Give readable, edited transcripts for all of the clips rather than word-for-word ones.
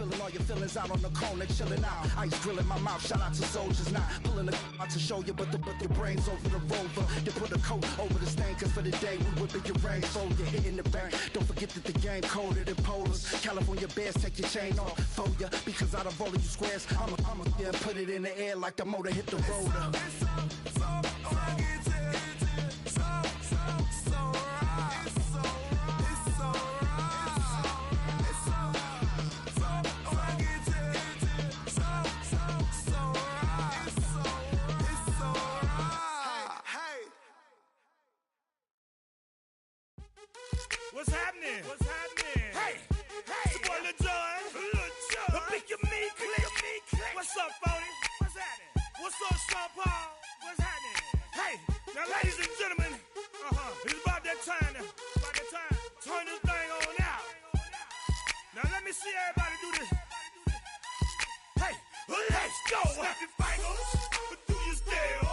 spilling all your feelings out on the corner, chilling out. Ice grilling my mouth, shout out to soldiers. Not pulling the out to show you, but your brains over the rover. You put a coat over the stain, cause for the day we whipping your rain. So you're hitting the bank. Don't forget that the game colder than polars. California bears, take your chain off for ya. Because out of all of you squares, I'ma yeah, put it in the air like the motor hit the rotor. What's happening? What's happening? Hey, it's your boy Lil Jon. Pick your meat click. What's up, Phony? What's happening? What's up, Sean Paul? What's happening? Hey, now ladies and gentlemen, it's about that time. Turn this thing on out. Now let me see everybody do this. Hey, let's go. Snap your fingers, do your step.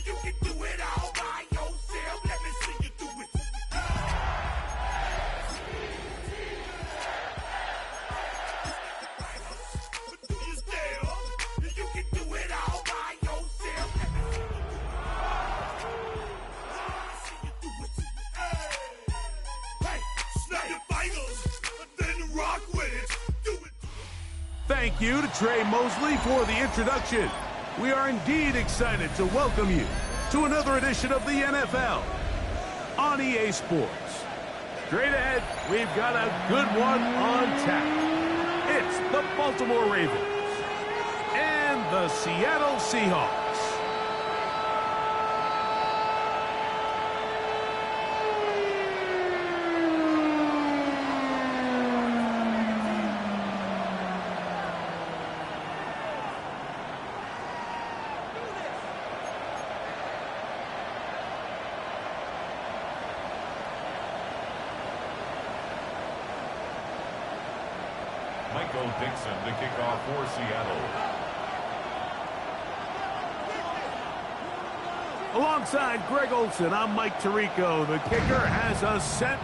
You can do it all by yourself. Let me see you do it. Thank you to Trey Mosley for the introduction. We are indeed excited to welcome you to another edition of the NFL on EA Sports. Straight ahead, we've got a good one on tap. It's the Baltimore Ravens and the Seattle Seahawks. Dixon to kick off for Seattle. Alongside Greg Olsen, I'm Mike Tirico. The kicker has us set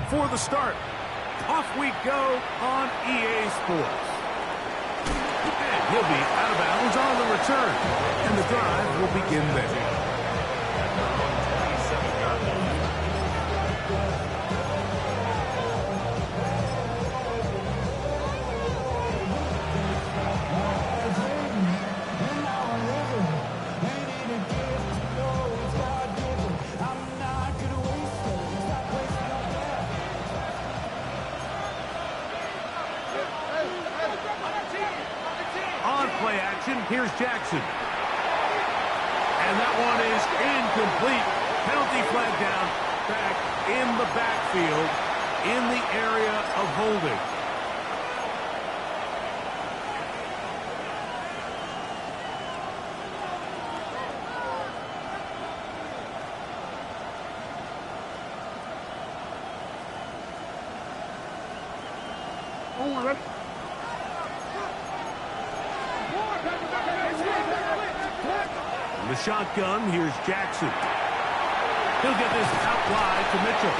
for the start. Off we go on EA Sports. And he'll be out of bounds on the return. And the drive will begin there. Here's Jackson. And that one is incomplete. Penalty flag down, back in the backfield, in the area of holding. The shotgun, here's Jackson. He'll get this out wide to Mitchell.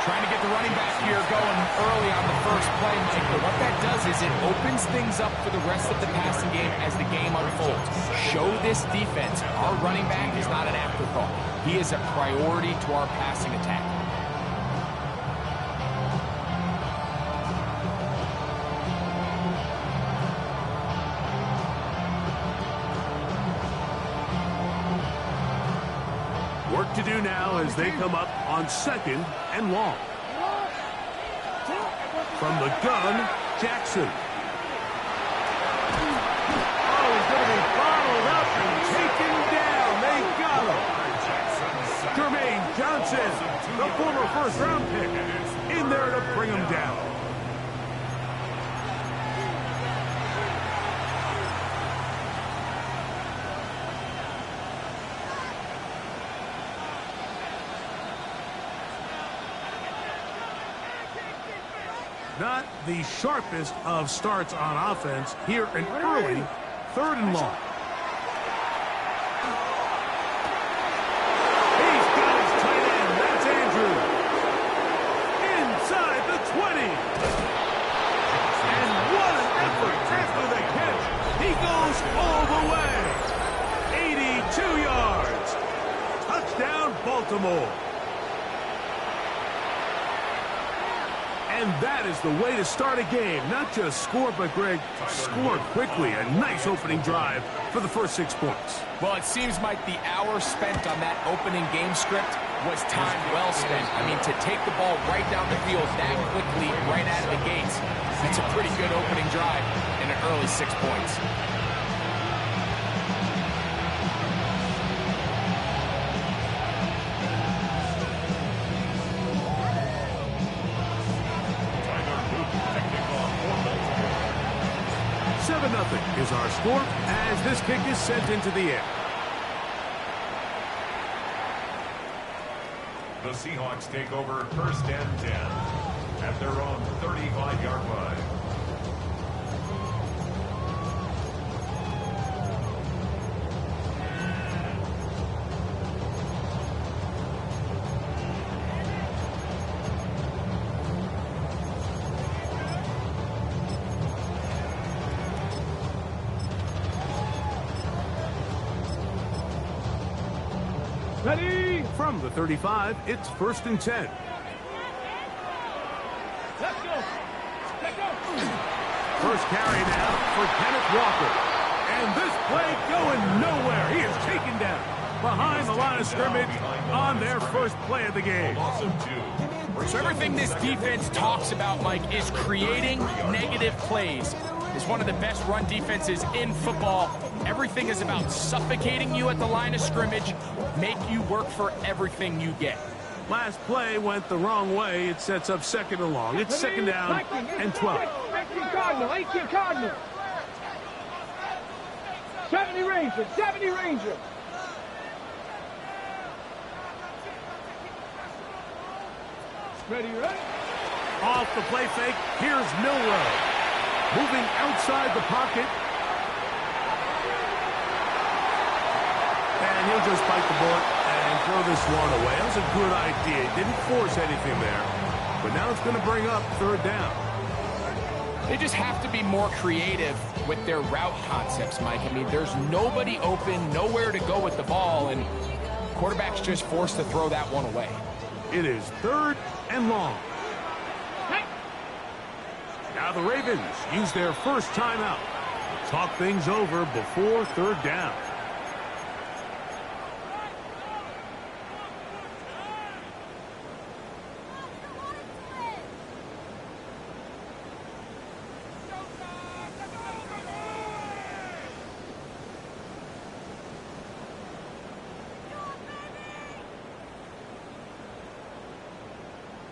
Trying to get the running back here going early on the first play, Mike. But what that does is it opens things up for the rest of the passing game as the game unfolds. Show this defense our running back is not an afterthought. He is a priority to our passing attack. Work to do now as they come up on 2nd and long. From the gun, Jackson. Oh, he's going to be bottled up and taken down. They got him. Jermaine Johnson, the former first-round pick, in there to bring him down. Not the sharpest of starts on offense here in early 3rd and long. He's got his tight end. That's Andrew. Inside the 20. And what an Baltimore. And that is the way to start a game. Not just score, but, Greg, score quickly. A nice opening drive for the first 6 points. Well, it seems like the hour spent on that opening game script was time well spent. I mean, to take the ball right down the field that quickly, right out of the gates, that's a pretty good opening drive in an early 6 points. Nothing is our score as this kick is sent into the air. The Seahawks take over first and 10 at their own 35-yard line. Ready? From the 35, it's first and 10. Let's go. Let's go. First carry now for Kenneth Walker. And this play going nowhere. He is taken down behind the line of scrimmage on their first play of the game. So everything this defense talks about, Mike, is creating negative plays. It's one of the best run defenses in football. Everything is about suffocating you at the line of scrimmage, make you work for everything you get. Last play went the wrong way. It sets up second and long. It's second down and 12. 18 Cardinal, 18 Cardinal. 70 Ranger, 70 Ranger. Ready, ready? Off the play fake, here's Milroe. Moving outside the pocket. And he'll just bite the bullet and throw this one away. That was a good idea. He didn't force anything there. But now it's going to bring up third down. They just have to be more creative with their route concepts, Mike. I mean, there's nobody open, nowhere to go with the ball, and quarterback's just forced to throw that one away. It is third and long. Now the Ravens use their first timeout. Talk things over before third down.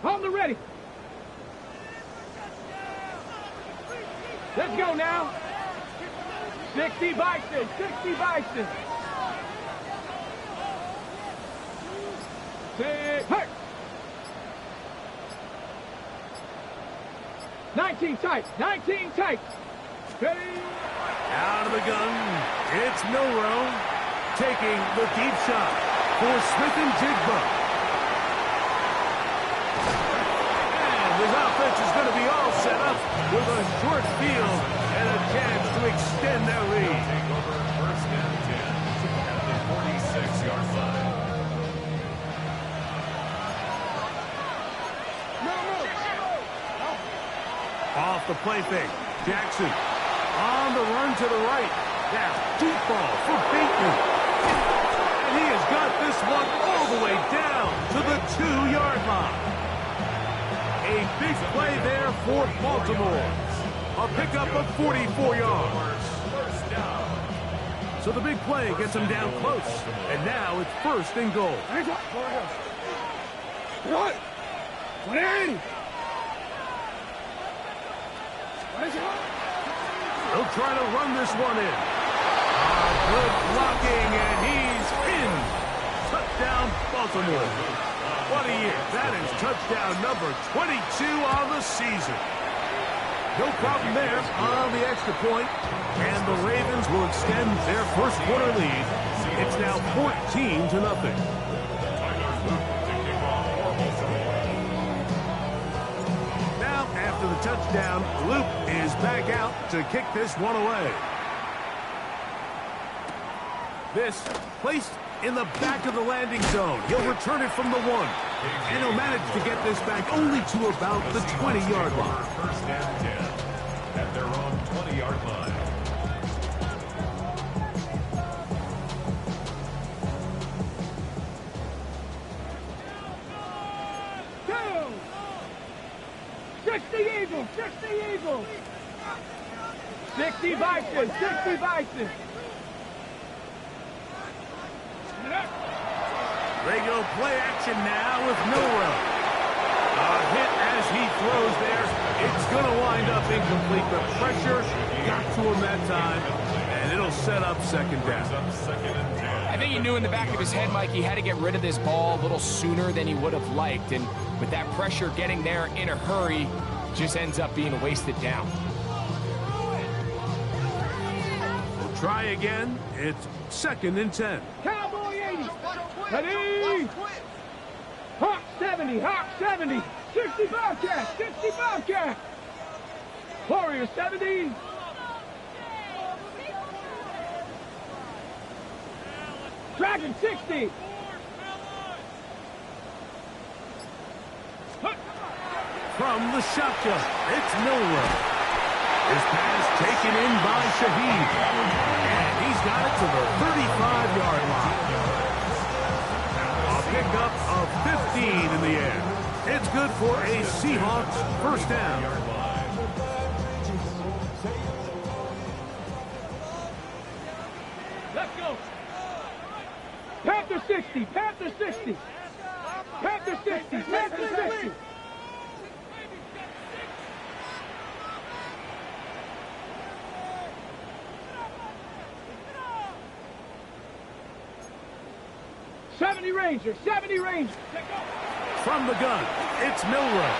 On the ready. Let's go now. 60 Bison, 60 Bison. Say, hey. 19 tight, 19 tight. Ready. Out of the gun, it's Milroe taking the deep shot for Smith and Jigba. And his offense is going to be all set up with a short field and a chance to extend their lead. Take over first and 10 at the 46-yard line. Off the play fake, Jackson on the run to the right. That's deep ball for Bateman. And he has got this one all the way down to the 2-yard line. A big play there for Baltimore. A pickup of 44 yards. So the big play gets him down close. And now it's first and goal. What? 180. He'll try to run this one in. Good blocking, and he's in. Touchdown, Baltimore. What a year. That is touchdown number 22 on the season. No problem there on the extra point, and the Ravens will extend their first quarter lead. It's now 14-0. Now, after the touchdown, Luke is back out to kick this one away. This placed in the back of the landing zone. He'll return it from the 1. And he'll manage to get this back only to about the 20-yard line. First and 10 at their own 20-yard line. Two. 60 Eagles, 60 Eagles. 60 Vikings, 60 Vikings. Regular play action now with Milrow. A hit as he throws there. It's going to wind up incomplete. The pressure got to him that time, and it'll set up second down. I think he knew in the back of his head, Mike, he had to get rid of this ball a little sooner than he would have liked. And with that pressure getting there in a hurry, just ends up being a wasted down. We'll try again. It's second and 10. Cowboy 80. Ready? Hawk 70, Hawk 70. 60 Bobcat, 60 Bobcat. Warrior 70. Dragon 60. From the shotgun, it's Milrow. His pass taken in by Shaheed. And he's got it to the 35-yard line. A pickup of 15 in the air. It's good for a Seahawks first down. Let's go. Panther 60, Panther 60. Panther 60, Panther 60. Ranger, 70 Ranger. From the gun, it's Milrow.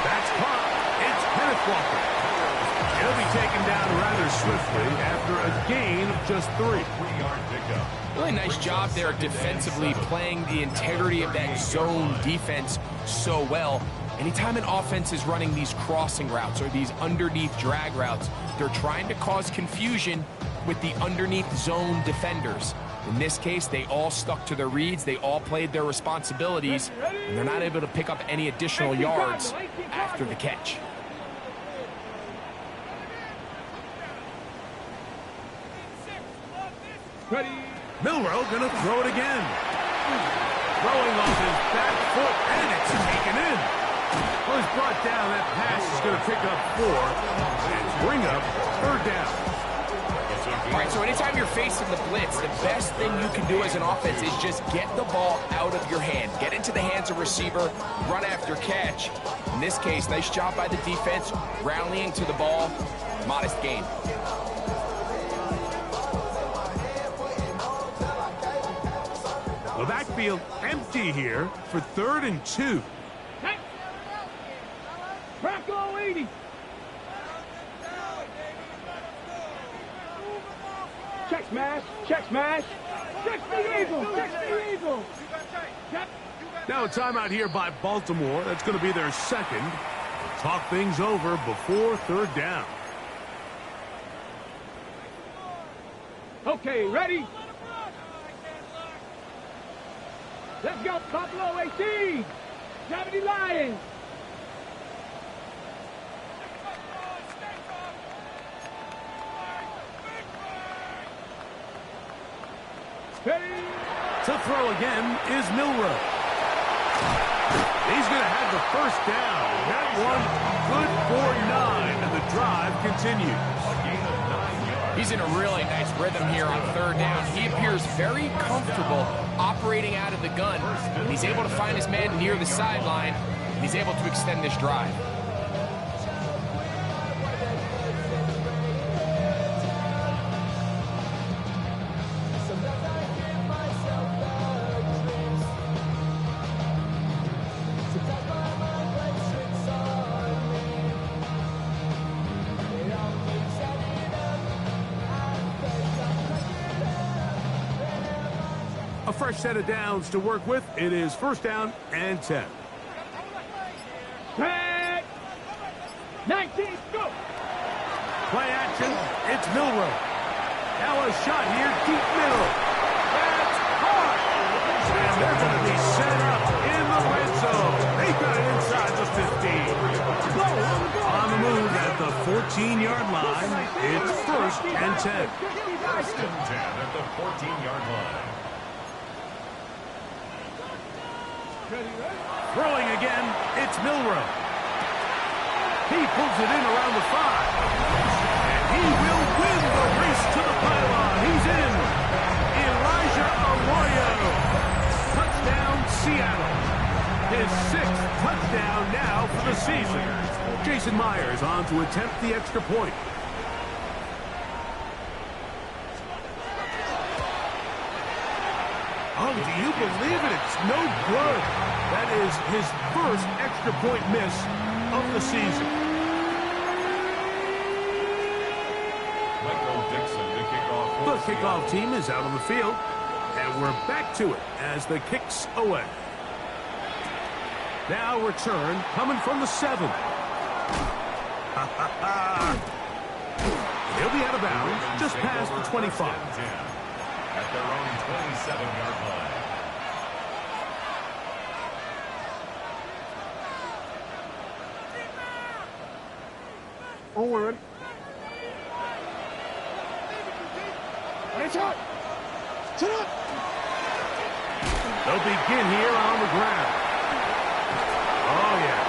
That's caught. It's Kenneth Walker. He'll be taken down rather swiftly after a gain of just 3. 3-yard pickup. Really nice job there defensively, playing the integrity of that zone defense so well. Anytime an offense is running these crossing routes or these underneath drag routes, they're trying to cause confusion with the underneath zone defenders. In this case, they all stuck to their reads, they all played their responsibilities, and they're not able to pick up any additional yards after the catch. Ready. Milrow gonna throw it again. Throwing off his back foot, and it's taken in. Well, he's brought down. That pass is gonna pick up 4 and bring up third down. All right, so anytime you're facing the blitz, the best thing you can do as an offense is just get the ball out of your hand. Get into the hands of receiver, run after catch. In this case, nice job by the defense, rallying to the ball, modest gain. The backfield empty here for 3rd and 2. Bronco 80. Check smash, check smash. 60 Eagles, 60 Eagles. Now a timeout here by Baltimore. That's going to be their second. Talk things over before third down. Okay, ready? Let's go, Buffalo 18. 70 Lions. To throw again is Milrow. He's going to have the first down. That one good for 9, and the drive continues. He's in a really nice rhythm here on third down. He appears very comfortable operating out of the gun, and he's able to find his man near the sideline, and he's able to extend this drive. A fresh set of downs to work with. It is first down and 10. Tag. 19, go. Play action. It's Milrow. Now a shot here, deep middle. They're going to be set up in the red zone. They got it inside the 15. On the move at the 14-yard line, it's 1st and 10. 1st and 10 at the 14-yard line. Throwing again, it's Milroe. He pulls it in around the 5. And he will win the race to the pylon. He's in. Elijah Arroyo. Touchdown, Seattle. His 6th touchdown now for the season. Jason Myers on to attempt the extra point. Oh, do you believe it? It's no good. That is his 1st extra point miss of the season. Michael Dixon to kick off. The kickoff team is out on the field, and we're back to it as the kick's away. Now return coming from the 7. He'll be out of bounds just past the 25. At their own 27-yard line. Forward. They'll begin here on the ground. Oh, yeah.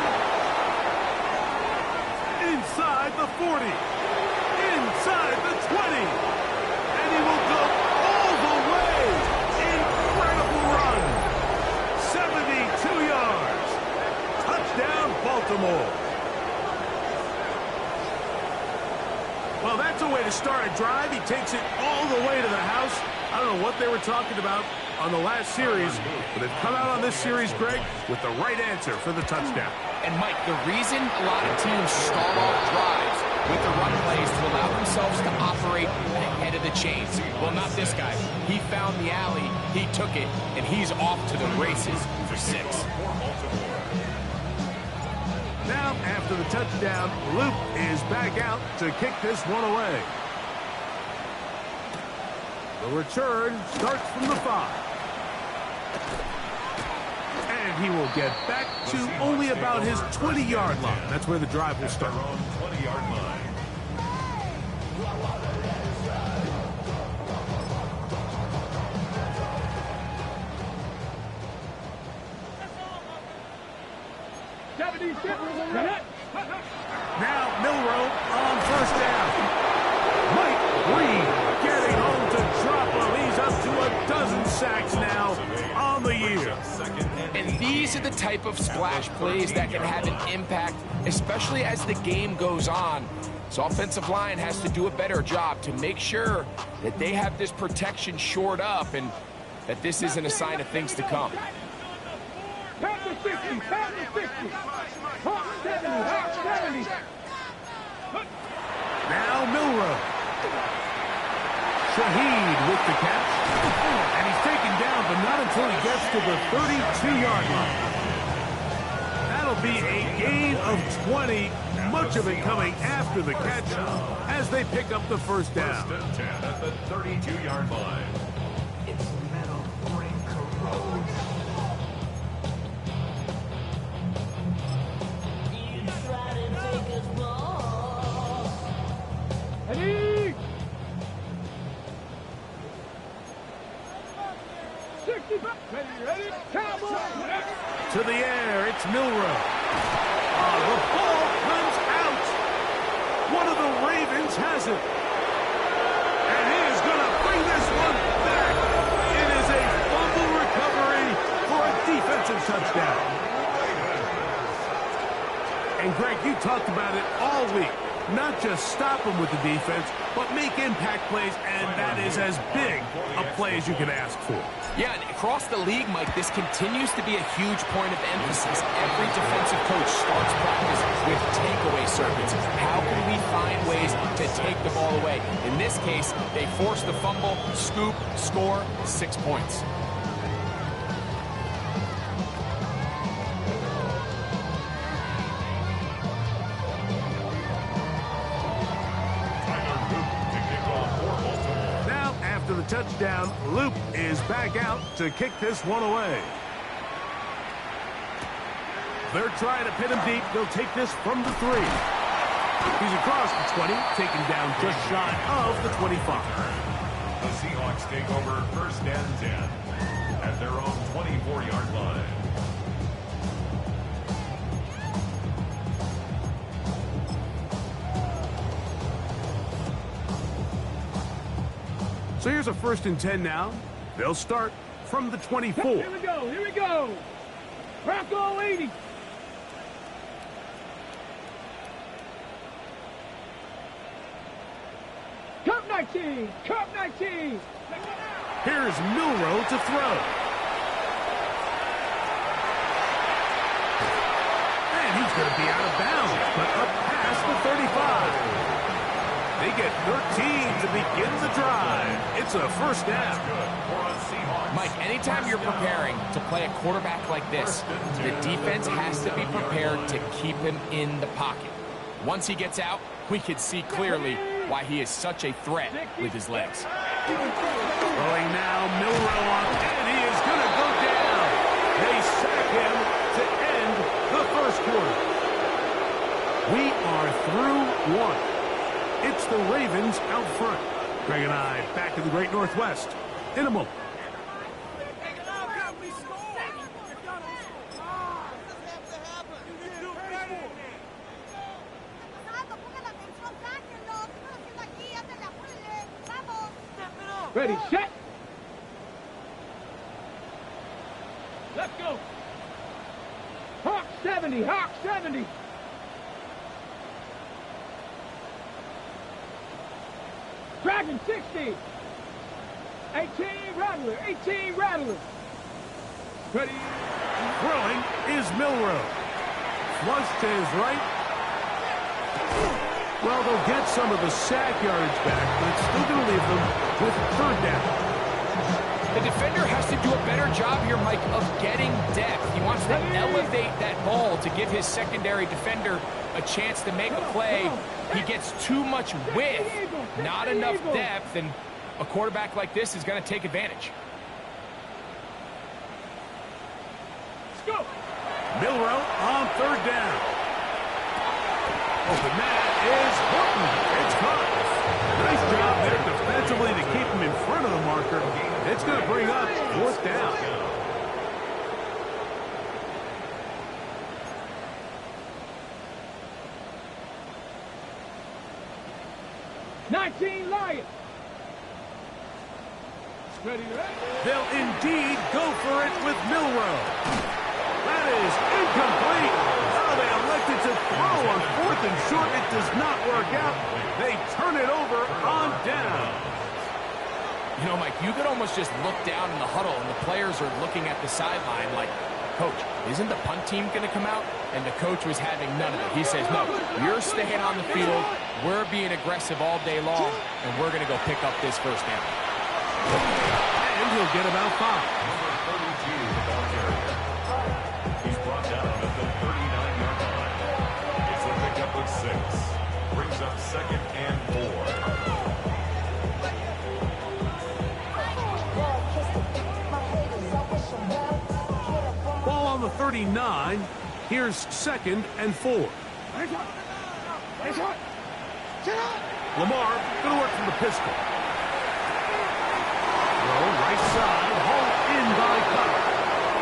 Inside the 40. Inside the 20. And he will go all the way. Incredible run. 72 yards. Touchdown, Baltimore. Well, that's a way to start a drive. He takes it all the way to the house. I don't know what they were talking about on the last series, but they've come out on this series, Greg, with the right answer for the touchdown. And, Mike, the reason a lot of teams start off drives with the run plays to allow themselves to operate ahead of the chains. Well, not this guy. He found the alley, he took it, and he's off to the races for 6. Now, after the touchdown, Luke is back out to kick this one away. The return starts from the 5. And he will get back to only about his 20-yard line. That's where the drive will start. 20-yard line. Now Milroe on 1st down. Mike Reed getting home to drop him. He's up to a dozen sacks now on the year. And these are the type of splash plays that can have an impact, especially as the game goes on. So offensive line has to do a better job to make sure that they have this protection shored up and that this isn't a sign of things to come. Now Milroe. Shaheed with the catch. And he's taken down, but not until he gets to the 32-yard line. That'll be a gain of 20, much of it coming after the catch as they pick up the 1st down. 1st and 10 at the 32-yard line. It's metal ring corrodes. You try to take us more. Ready? 65. Ready? Cowboy. To the air, it's Milroe. The ball comes out. One of the Ravens has it. And he is going to bring this one back. It is a fumble recovery for a defensive touchdown. And Greg, you talked about it all week. Not just stop them with the defense, but make impact plays, and that is as big a play as you can ask for. Yeah, and across the league, Mike, this continues to be a huge point of emphasis. Every defensive coach starts practice with takeaway circuits. How can we find ways to take the ball away? In this case, they force the fumble, scoop, score, 6 points. touchdown. Loop is back out to kick this one away. They're trying to pin him deep. They'll take this from the 3. He's across the 20, taken down just shy of the 25. The Seahawks take over first and 10 at their own 24-yard line. So here's a 1st and 10 now. They'll start from the 24. Here we go. Here we go. Rocco 80. Cup 19. Cup 19. Here's Milroe to throw. And he's going to be out of bounds, but up past the 35. They get 13 to begin the drive. It's a first down. Mike, anytime you're preparing to play a quarterback like this, the defense has to be prepared to keep him in the pocket. Once he gets out, we can see clearly why he is such a threat with his legs. Throwing now, Milroe on, and he is going to go down. They sack him to end the first quarter. We are through one. It's the Ravens out front. Greg and I back in the Great Northwest in a moment. Ready, set. Let's go. Hawk 70, Hawk 70. Dragon 60. 18 Rattler, 18 Rattler. Ready. Throwing is Milroe. Flush to his right. Well, they'll get some of the sack yardage back, but it's still going to leave them with 3rd down. The defender has to do a better job here, Mike, of getting depth. He wants to elevate that ball to give his secondary defender a chance to make a play. He gets too much width, not enough depth, and a quarterback like this is going to take advantage. Let's go. Milroe on 3rd down. Open man is Horton. It's caught. Nice job there defensively to keep him in front of the marker. It's going to bring up 4th down. Lions. Ready, ready. They'll indeed go for it with Milroe. That is incomplete. Oh, they elected to throw on 4th and short. It does not work out. They turn it over on down. You know, Mike, you could almost just look down in the huddle, and the players are looking at the sideline like, Coach, isn't the punt team going to come out? And the coach was having none of it. He says, no, you're staying on the field. We're being aggressive all day long, and we're going to go pick up this first down. And he'll get about 5. He's brought down at the 39-yard line. It's a pickup of 6. Brings up 2nd and 4. Ball on the 39. Here's 2nd and 4. Lamar going to work from the pistol. Throw right side, hauled in by Cobb.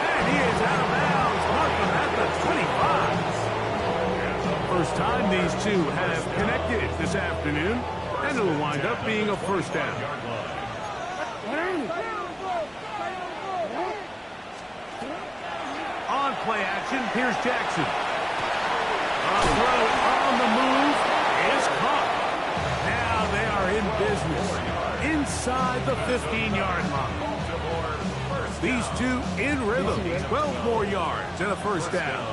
And he is out of bounds. Markham at the 25. First time these two have connected this afternoon, and it'll wind up being a first down. On play action, here's Jackson. A throw on the move is caught. Now they are in business inside the 15-yard line. These two in rhythm. 12 more yards and a first down.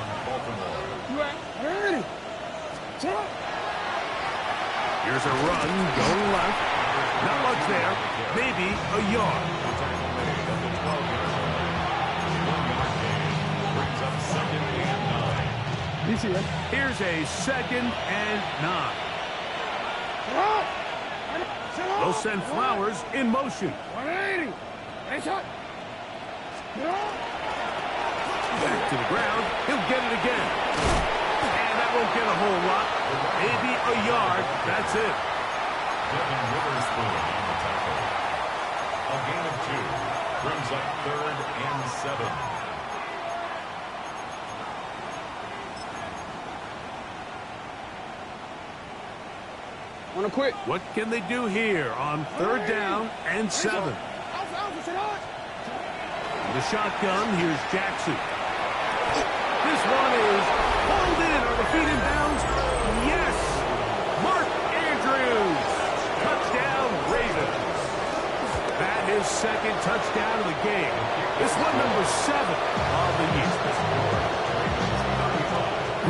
Here's a run going left. Not much there. Maybe a yard. Here's a 2nd and 9. They'll send Flowers in motion. 180. Hey, shot. Back to the ground. He'll get it again. And that won't get a whole lot. Maybe a yard. That's it. Devin Witherspoon on the tackle. A gain of 2 brings up 3rd and 7. On a quick. What can they do here on 3rd down and 7? The shotgun, here's Jackson. This one is pulled in. Are the feet in bounds? Yes! Mark Andrews. Touchdown, Ravens. That is 2nd touchdown of the game. This one number 7 of the year.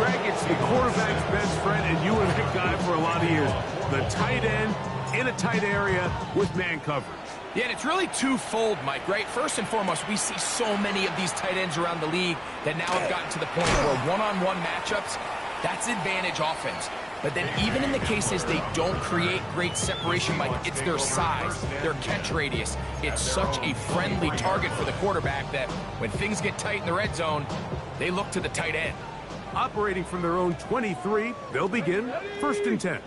Greg, it's the quarterback's best friend, and you were that guy for a lot of years. The tight end in a tight area with man coverage. Yeah, and it's really twofold, Mike, right? First and foremost, we see so many of these tight ends around the league that now have gotten to the point where one-on-one matchups, that's advantage offense. But then even in the cases they don't create great separation, Mike, it's their size, their catch radius. It's such a friendly target for the quarterback that when things get tight in the red zone, they look to the tight end. Operating from their own 23, they'll begin 1st and 10.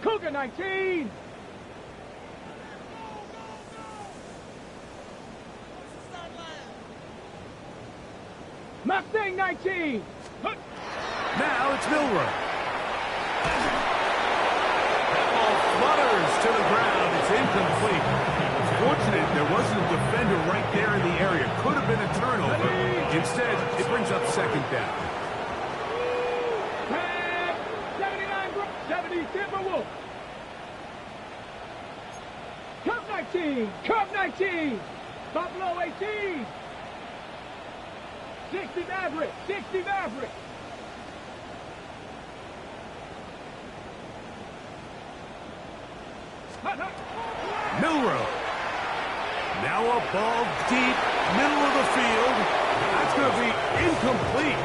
Cougar 19. Mustang 19. Now it's Milrow. That ball flutters to the ground. It's incomplete. It's fortunate there wasn't a defender right there in the area. Could have been a turnover. Instead, it brings up 2nd down. 70 Timberwolves. Cub 19. Cub 19. Buffalo 18. 60 Maverick. 60 Maverick. Milrow. Now a ball deep, middle of the field. That's going to be incomplete.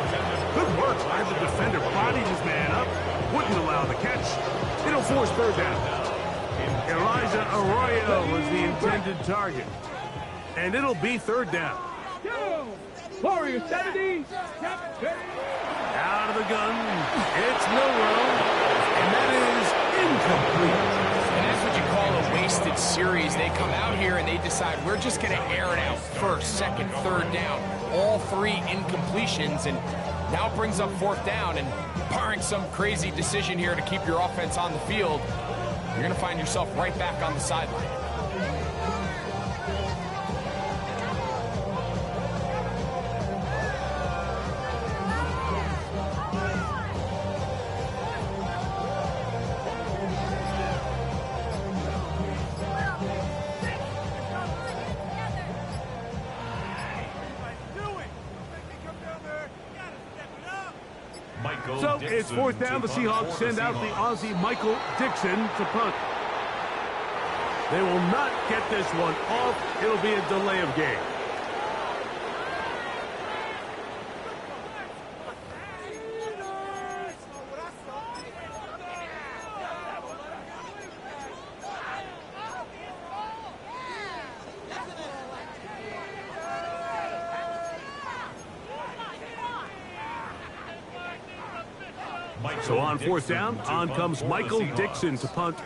Good work by the defender. Bodied his man up. Wouldn't allow the catch. It'll force 3rd down. Elijah Arroyo was the intended target. And it'll be 3rd down. Warrior 70. Out of the gun. It's Milrow. And that is incomplete. And that's what you call a wasted series. They come out here and they decide we're just going to air it out 1st, 2nd, 3rd down. All 3 incompletions, and now it brings up 4th down. And barring some crazy decision here to keep your offense on the field, you're going to find yourself right back on the sideline. So it's 4th down. The Seahawks send out the Aussie Michael Dixon to punt. They will not get this one off. It'll be a delay of game. So on 4th down, on comes Michael Dixon to punt.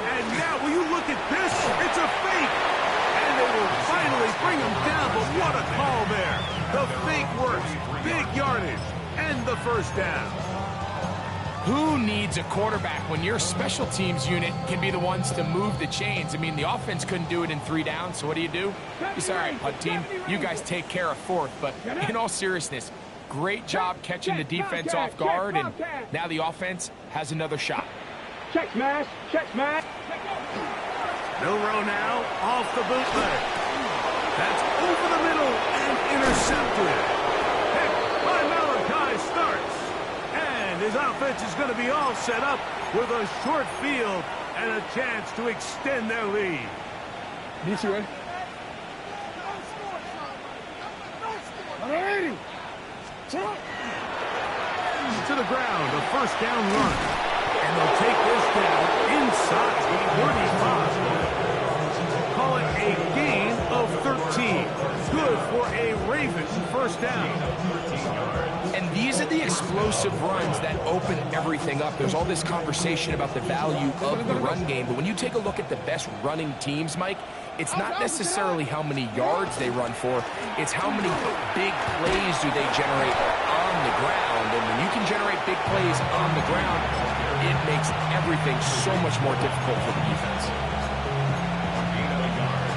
And now, will you look at this? It's a fake. And they will finally bring him down, but what a call there. The fake works. Big yardage. And the 1st down. Who needs a quarterback when your special teams unit can be the ones to move the chains? I mean, the offense couldn't do it in 3 downs, so what do? You say, all right, punt team, you guys take care of 4th. But in all seriousness, great job catching the defense off guard, and now the offense has another shot. Check smash, check smash. Milrow now off the bootleg. That's over the middle and intercepted. Heck, by Malachi starts. His offense is going to be all set up with a short field and a chance to extend their lead. DC ready? 180. To the ground, a first down run. And they'll take this down inside the 35. Call it a gain of 13. Good for a Raven first down. And these are the explosive runs that open everything up. There's all this conversation about the value of the run game, but when you take a look at the best running teams, Mike, it's not necessarily how many yards they run for, it's how many big plays do they generate on the ground. And when you can generate big plays on the ground, it makes everything so much more difficult for the defense. Gain of a yard.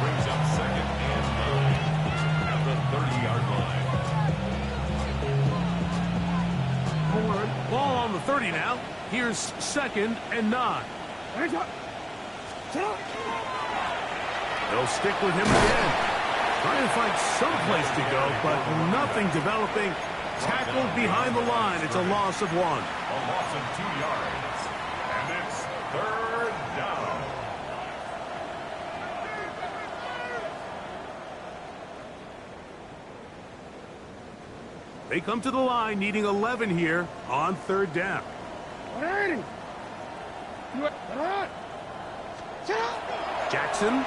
Brings up second and 9 at the 30-yard line. Ball on the 30 now. Here's second and 9. They'll stick with him again. Trying to find some place to go, but nothing developing. Tackled behind the line. It's a loss of 1. A loss of 2 yards. And it's third down. They come to the line needing 11 here on third down. 180. Jackson.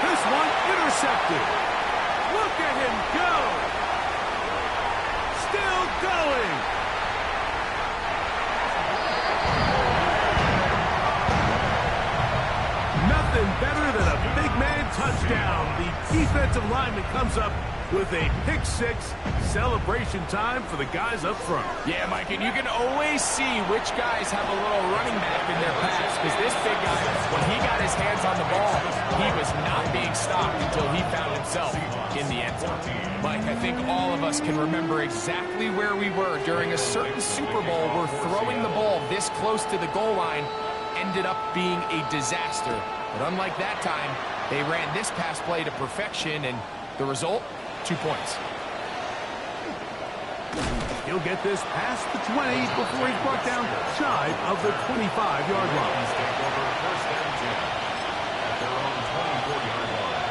This one intercepted. Look at him go. Still going. Nothing better than a big man touchdown. The defensive lineman comes up with a pick-6. Celebration time for the guys up front. Yeah, Mike, and you can always see which guys have a little running back in their pass, because this big guy, when he got his hands on the ball, he was not being stopped until he found himself in the end zone. Mike, I think all of us can remember exactly where we were during a certain Super Bowl where throwing the ball this close to the goal line ended up being a disaster. But unlike that time, they ran this pass play to perfection, and the result, 2 points. He'll get this past the 20 before he's brought down shy of the 25-yard line. Take over first and 10 at their own 24-yard line.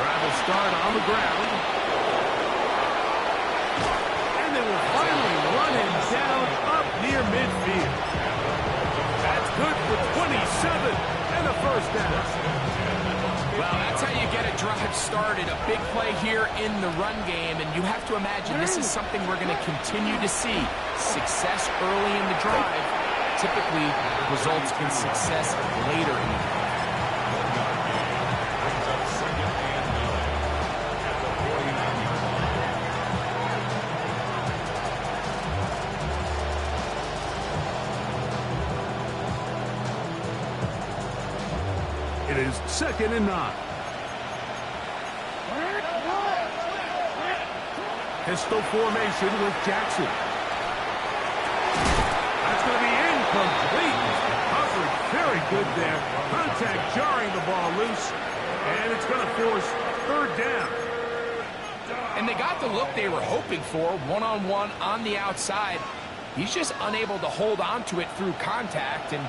Drive will start on the ground. And they will finally run him down up near midfield. That's good for 27 and a first down. Well, that's how you get a drive started. A big play here in the run game, and you have to imagine this is something we're going to continue to see. Success early in the drive typically results in success later in the drive. Brings up second and 9 at the 49-yard line. It is second and 9. Pistol formation with Jackson. That's going to be incomplete. Coverage very good there. Contact jarring the ball loose. And it's going to force third down. And they got the look they were hoping for, one-on-one on the outside. He's just unable to hold on to it through contact, and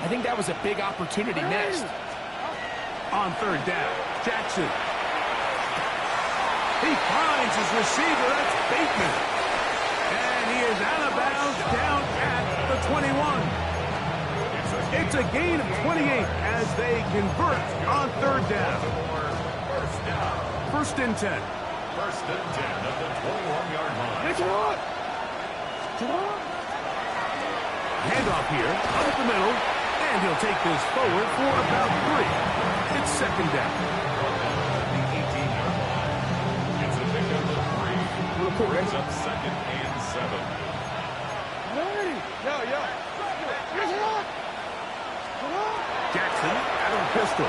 I think that was a big opportunity missed. On third down, Jackson. He finds his receiver. That's Bateman. And he is out of bounds down at the 21. It's a gain of 28 as they convert on third down. First down. First and 10. First and 10 at the 21-yard line. Handoff here, up the middle, and he'll take this forward for about 3. It's second down. The 18-yard line. It's a pickup of 3. Brings up second and 7. Jackson out of pistol.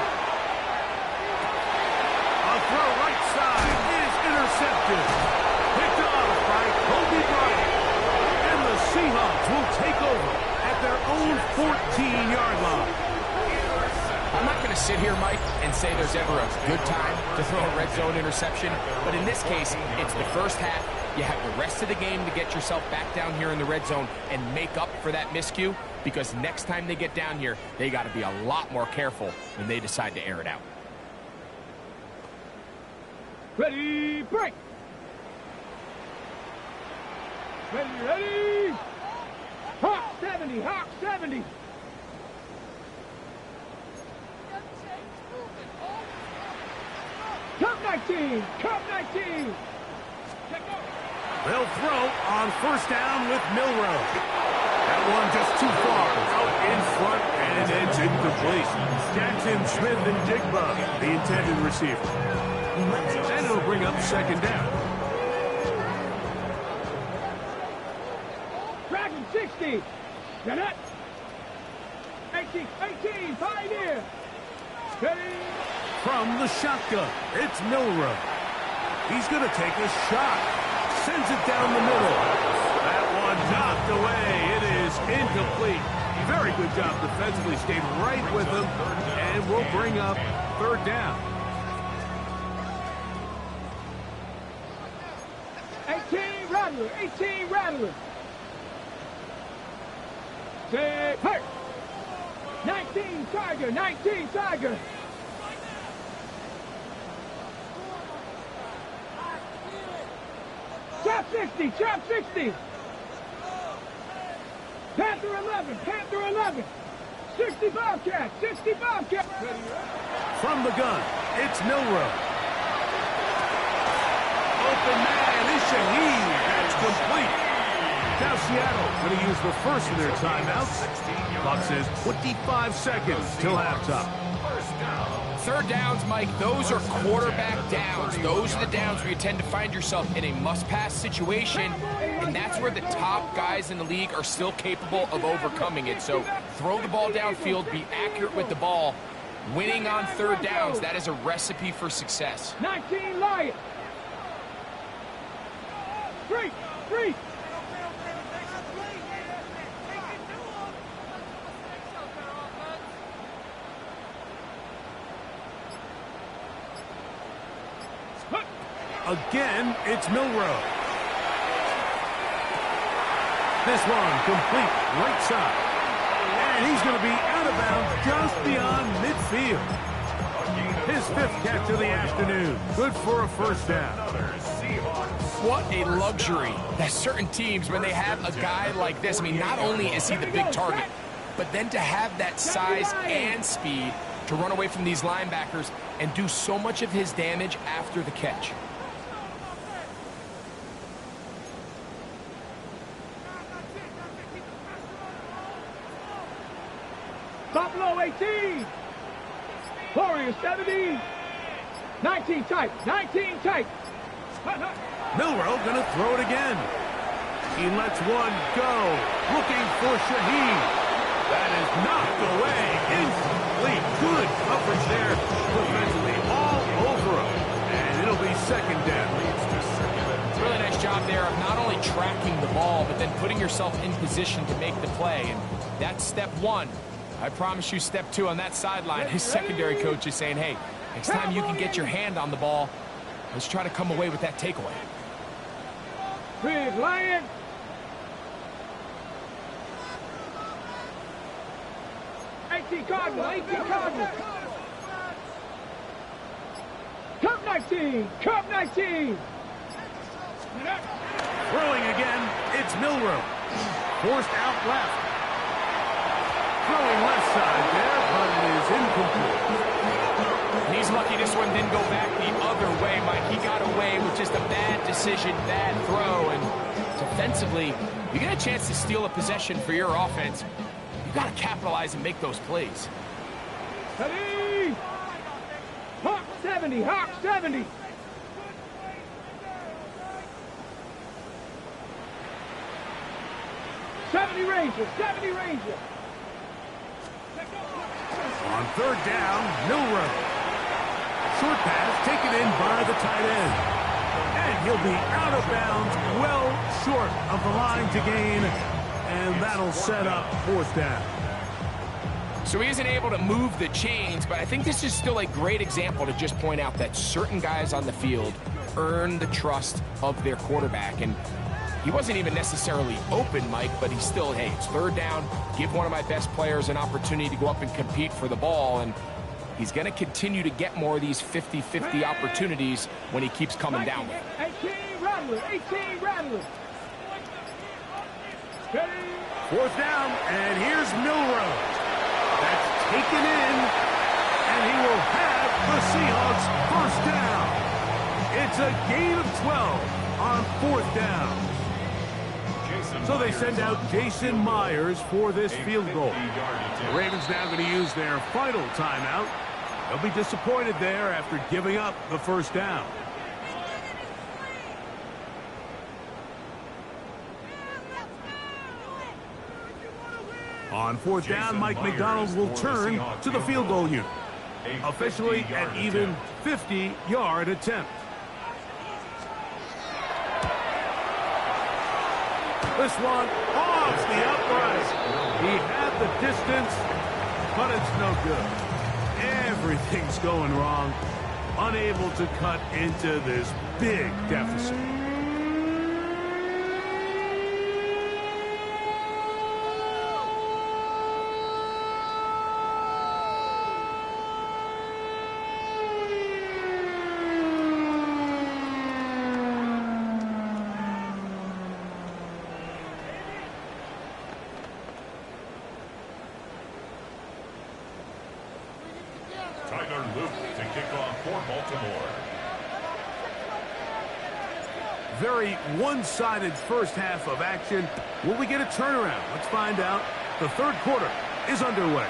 A throw right side is intercepted. Picked off by Kobe Bryant. And the Seahawks will take over at their own 14-yard line. sit here, Mike, and say there's ever a good time to throw a red zone interception, but in this case, it's the first half. You have the rest of the game to get yourself back down here in the red zone and make up for that miscue, because next time they get down here, they got to be a lot more careful when they decide to air it out. Ready, break! Ready! Hawk 70, Hawk 70! Cup 19, Cup 19! They'll throw on first down with Milroe. That one just too far. Out in front, and it's incomplete. Jackson, Smith, and Jigba, the intended receiver. And it'll bring up second down. Dragon 60! Get it! 18, Pioneer! Ready! From the shotgun, it's Milroe. He's going to take a shot. Sends it down the middle. That one knocked away. It is incomplete. Very good job defensively. Stayed right with him. And we'll bring up third down. 18 Rattler. Say, hurt. 19 Tiger. Chop 60. Panther 11. 60 Bobcat. From the gun, it's Milroe. Open man is Shaheed. That's complete. Now Seattle going to use the first of their timeouts. Clock says 25 seconds till halftime. Third downs, Mike, those are quarterback downs. Those are the downs where you tend to find yourself in a must-pass situation, and that's where the top guys in the league are still capable of overcoming it. So throw the ball downfield, be accurate with the ball. Winning on third downs, that is a recipe for success. 19 Lion. Free. Again, it's Milroe. This one complete, right side. And he's going to be out of bounds just beyond midfield. His fifth catch of the afternoon. Good for a first down. What a luxury that certain teams, when they have a guy like this, I mean, not only is he the big target, but then to have that size and speed to run away from these linebackers and do so much of his damage after the catch. Buffalo 18. Warrior 70. 19 tight. Milroe going to throw it again. He lets one go. Looking for Shaheed. That is knocked away. Incomplete. Good coverage there. Defensively all over him. And it'll be second down. Really nice job there of not only tracking the ball, but then putting yourself in position to make the play. And that's step one. I promise you step two on that sideline. His secondary coach is saying, hey, next time you can get your hand on the ball, let's try to come away with that takeaway. Big Lion. Cardinal. Cup 19. Throwing again, it's Milroe. Forced out left. Throwing left side there, but it is incomplete. And he's lucky this one didn't go back the other way, Mike. He got away with just a bad decision, bad throw, and defensively, you get a chance to steal a possession for your offense. You got to capitalize and make those plays. Ready! Hawk 70. 70 Ranger. On third down, Milroe. Short pass taken in by the tight end. And he'll be out of bounds, well short of the line to gain. And that'll set up fourth down. So he isn't able to move the chains, but I think this is still a great example to just point out that certain guys on the field earn the trust of their quarterback. And he wasn't even necessarily open, Mike, but he's still, hey, it's third down. Give one of my best players an opportunity to go up and compete for the ball. And he's going to continue to get more of these 50-50 opportunities when he keeps coming down with it. 18 Rattler, 18 Rattler. Fourth down, and here's Milrose. That's taken in, and he will have the Seahawks first down. It's a gain of 12 on fourth down. So they send out Jason Myers for this field goal. The Ravens now going to use their final timeout. They'll be disappointed there after giving up the first down. On fourth down, Mike McDonald will turn to the field goal unit. Officially an even 50-yard attempt. This one off the upright. He had the distance, but it's no good. Everything's going wrong. Unable to cut into this big deficit. To kick off for Baltimore. Very one-sided first half of action. Will we get a turnaround? Let's find out. The third quarter is underway.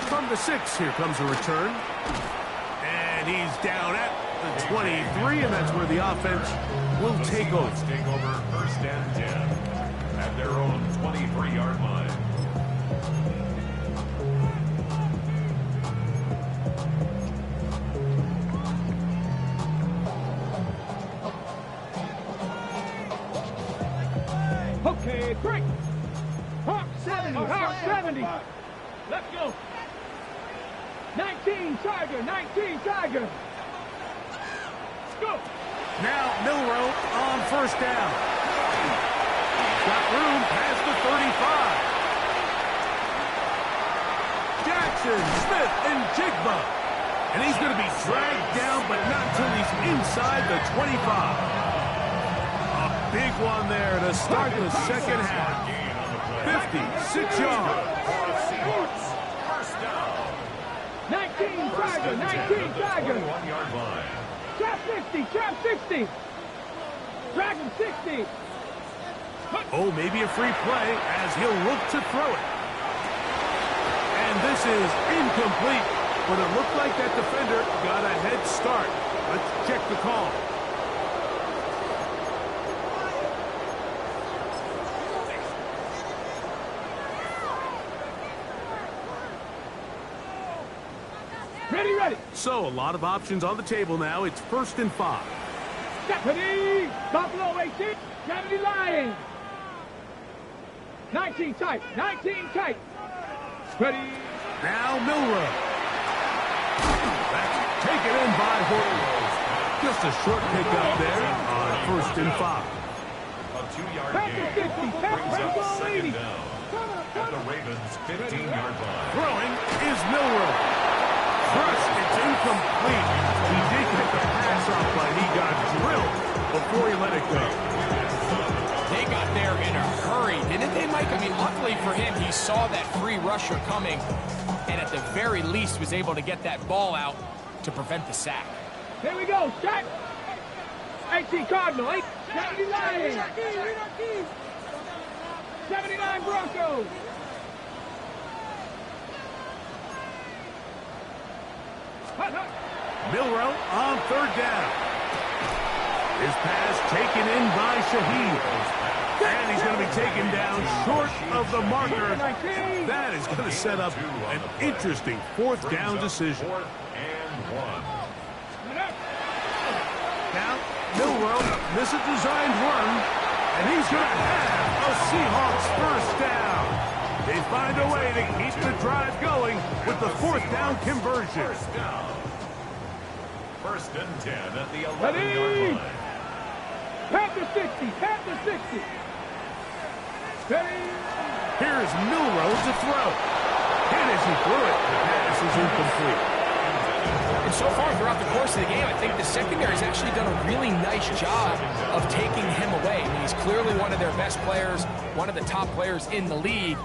From the 6, here comes a return. And he's down at the 23, and that's where the offense will take over. Take over first and 10 at their own 23-yard line. Okay, break. Hawk 70, Hawk 70. Let's go. 19 Tiger, 19 Tiger. Let's go. Now Milroe on first down. Got room past the 35. Jackson, Smith, and Jigba. And he's going to be dragged down, but not until he's inside the 25. Big one there to start the second half. 56 yards. 19 Tiger, 19 Tiger. 21-yard line. Trap 60, trap 60. Dragon 60. Oh, maybe a free play as he'll look to throw it. And this is incomplete, but it looked like that defender got a head start. Let's check the call. Ready. So, a lot of options on the table now. It's 1st and 5. Deputy, Buffalo 18, Deputy Lion. 19 tight, 19 tight. Ready. Now Milroe. That's taken in by Horton. Just a short pickup there on 1st and 5. A 2-yard gain brings up second down at the Ravens' 15-yard line. Throwing is Milroe. First, it's incomplete. He did get the pass off, but he got drilled before he let it go. They got there in a hurry, didn't they, Mike? I mean, luckily for him, he saw that free rusher coming, and at the very least was able to get that ball out to prevent the sack. Here we go, shot. 18 Cardinal, 8, 70 Lions. 79 Broncos. Milroe on third down. His pass taken in by Shaheed. And he's going to be taken down short of the marker. That is going to set up an interesting fourth down decision. 4th and 1. Now, Milroe misses a designed run, and he's going to have a Seahawks first down. They find a way to keep the drive going with the fourth down conversion. First down. First and 10 at the 11-yard line. Pat the 60. Pat the 60. Ready. Here's Milrow to throw. And as he threw it, the pass is incomplete. And so far throughout the course of the game, I think the secondary has actually done a really nice job of taking him away. I mean, he's clearly one of their best players, one of the top players in the league.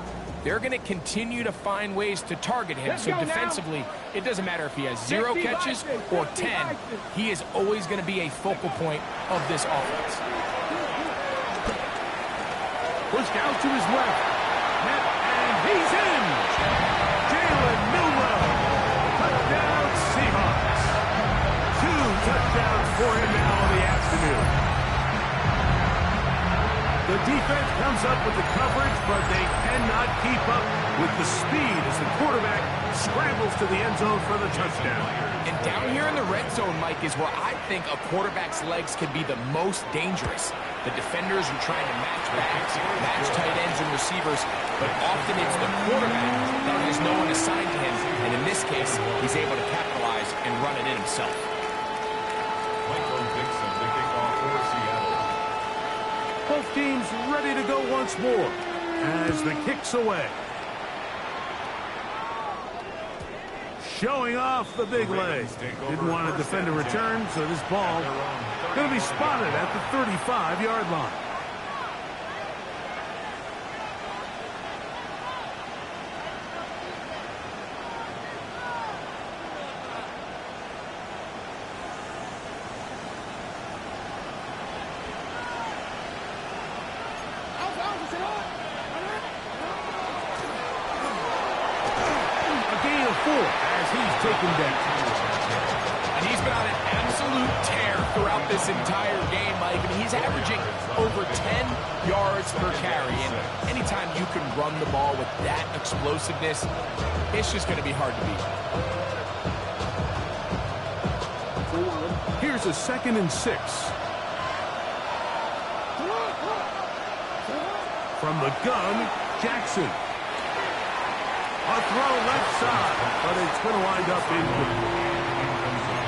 They're going to continue to find ways to target him. So defensively, it doesn't matter if he has 0 catches or 10. He is always going to be a focal point of this offense. Pushed out to his left. And he's in. Jalen Milrow. Touchdown Seahawks. 2 touchdowns for him now in the afternoon. The defense comes up with the coverage, but they cannot keep up with the speed as the quarterback scrambles to the end zone for the touchdown. And down here in the red zone, Mike, is where I think a quarterback's legs can be the most dangerous. The defenders are trying to match backs, match tight ends and receivers, but often it's the quarterback that has no one assigned to him, and in this case, he's able to capitalize and run it in himself. Michael Dixon, the kickoff for Seattle. Both teams ready to go once more as the kick's away. Showing off the big leg. Didn't want to defend a return, so this ball going to be spotted at the 35-yard line. As he's taken down. And he's been on an absolute tear throughout this entire game, Mike. I mean, he's averaging over 10 yards per carry. And anytime you can run the ball with that explosiveness, it's just going to be hard to beat. Here's a 2nd and 6. From the gun, Jackson. A throw left side, but it's going to wind up incomplete.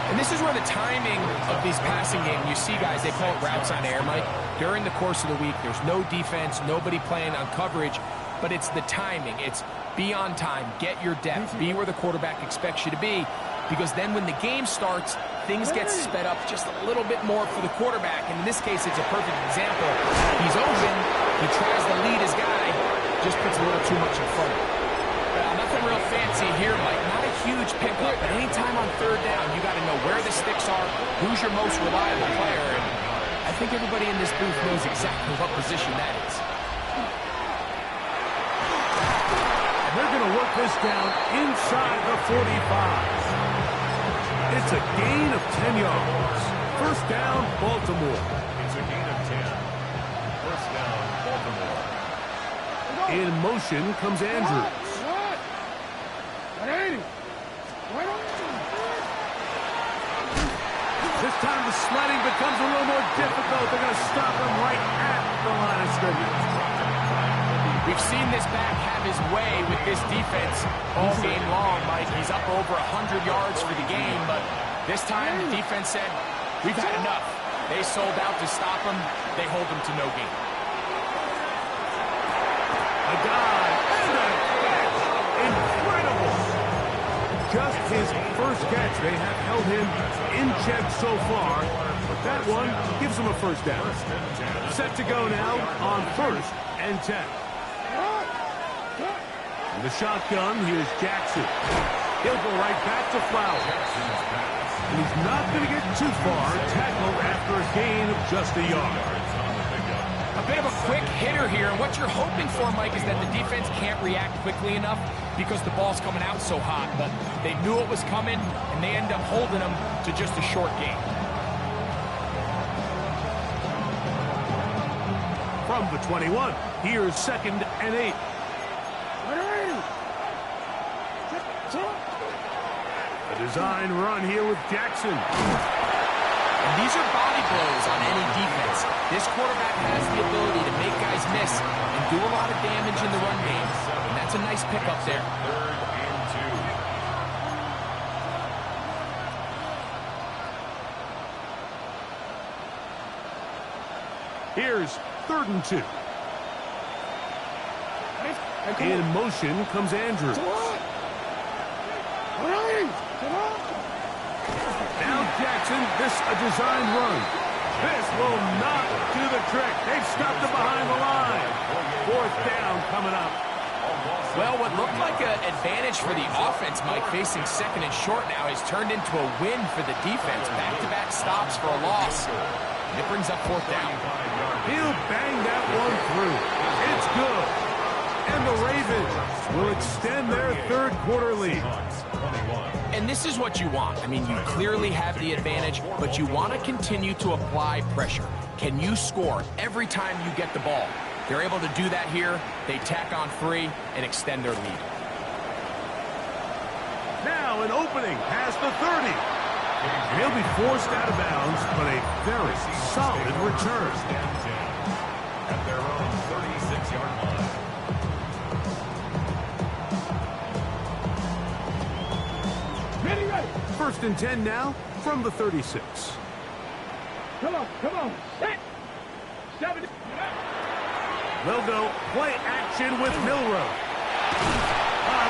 And this is where the timing of these passing games, you see guys, they call it routes on air, Mike. During the course of the week, there's no defense, nobody playing on coverage, but it's the timing. It's be on time, get your depth, be where the quarterback expects you to be, because then when the game starts, things get sped up just a little bit more for the quarterback. And in this case, it's a perfect example. He's open, he tries to lead his guy, just puts a little too much in front of him. Nothing real fancy here, Mike. Not a huge pickup, but anytime on 3rd down, you got to know where the sticks are, who's your most reliable player, and I think everybody in this booth knows exactly what position that is. And they're going to work this down inside the 45. It's a gain of 10 yards. First down, Baltimore. It's a gain of 10. First down, Baltimore. In motion comes Andrews. This time the sledding becomes a little more difficult. They're going to stop him right at the line of scrimmage. We've seen this back have his way with this defense all game long, Mike. He's up over 100 yards for the game, but this time the defense said, we've had enough. They sold out to stop him. They hold him to no gain. A dive and a catch. Incredible. Just his first catch. They have held him in check so far, but that one gives him a first down. Set to go now on 1st and 10. In the shotgun, here's Jackson. He'll go right back to Flowers. And he's not going to get too far, tackled after a gain of just a yard. A bit of a quick hitter here, and what you're hoping for, Mike, is that the defense can't react quickly enough because the ball's coming out so hot, but they knew it was coming, and they end up holding them to just a short gain. From the 21, here's 2nd and 8. A design run here with Jackson. And these are body blows on any defense. This quarterback has the ability to make guys miss and do a lot of damage in the run game. And that's That's a nice pickup there. 3rd and 2. Here's 3rd and 2. In motion comes Andrews. Now Jackson, this a designed run. This will not do the trick. They've stopped him behind the line. 4th down coming up. Well, what looked like an advantage for the offense, Mike, facing 2nd and short now, has turned into a win for the defense. Back-to-back stops for a loss. It brings up 4th down. He'll bang that one through. It's good. And the Ravens will extend their 3rd quarter lead. And this is what you want. I mean, you clearly have the advantage, but you want to continue to apply pressure. Can you score every time you get the ball? They're able to do that here. They tack on 3 and extend their lead. Now an opening past the 30. And he'll be forced out of bounds, but a very solid return. At their own 36-yard line. 1st and 10 now from the 36. Come on. Set. 7. They'll go play action with Milroe.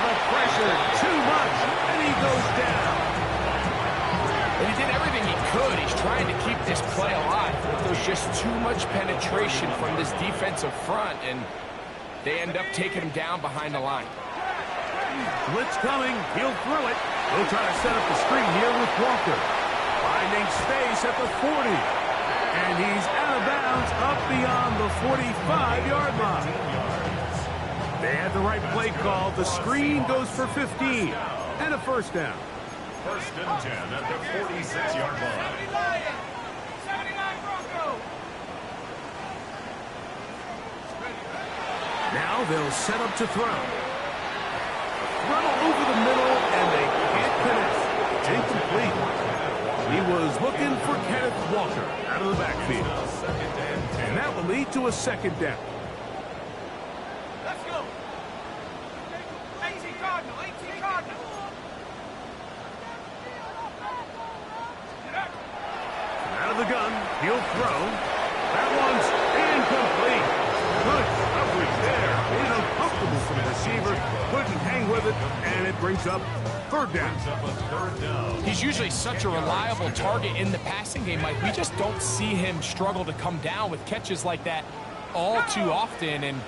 The pressure, too much, and he goes down. And he did everything he could. He's trying to keep this play alive. But there's just too much penetration from this defensive front, and they end up taking him down behind the line. Blitz coming, he'll throw it. They'll try to set up the screen here with Walker. Finding space at the 40. And he's out of bounds up beyond the 45-yard line. They had the right play call. The screen goes for 15. And a 1st down. 1st and 10 at the 46-yard line. 79 Broncos. Now they'll set up to throw. Throttle over the middle, and they can't connect. Incomplete. He was looking for Kenneth Walker out of the backfield. And that will lead to a 2nd down. Let's go. 18 Cardinal. Out of the gun, he'll throw. That one's incomplete. Good coverage there. It is uncomfortable for the receiver. Couldn't hang with it, and it brings up 3rd down. He's usually such a reliable target in the passing game, Mike. We just don't see him struggle to come down with catches like that all too often. And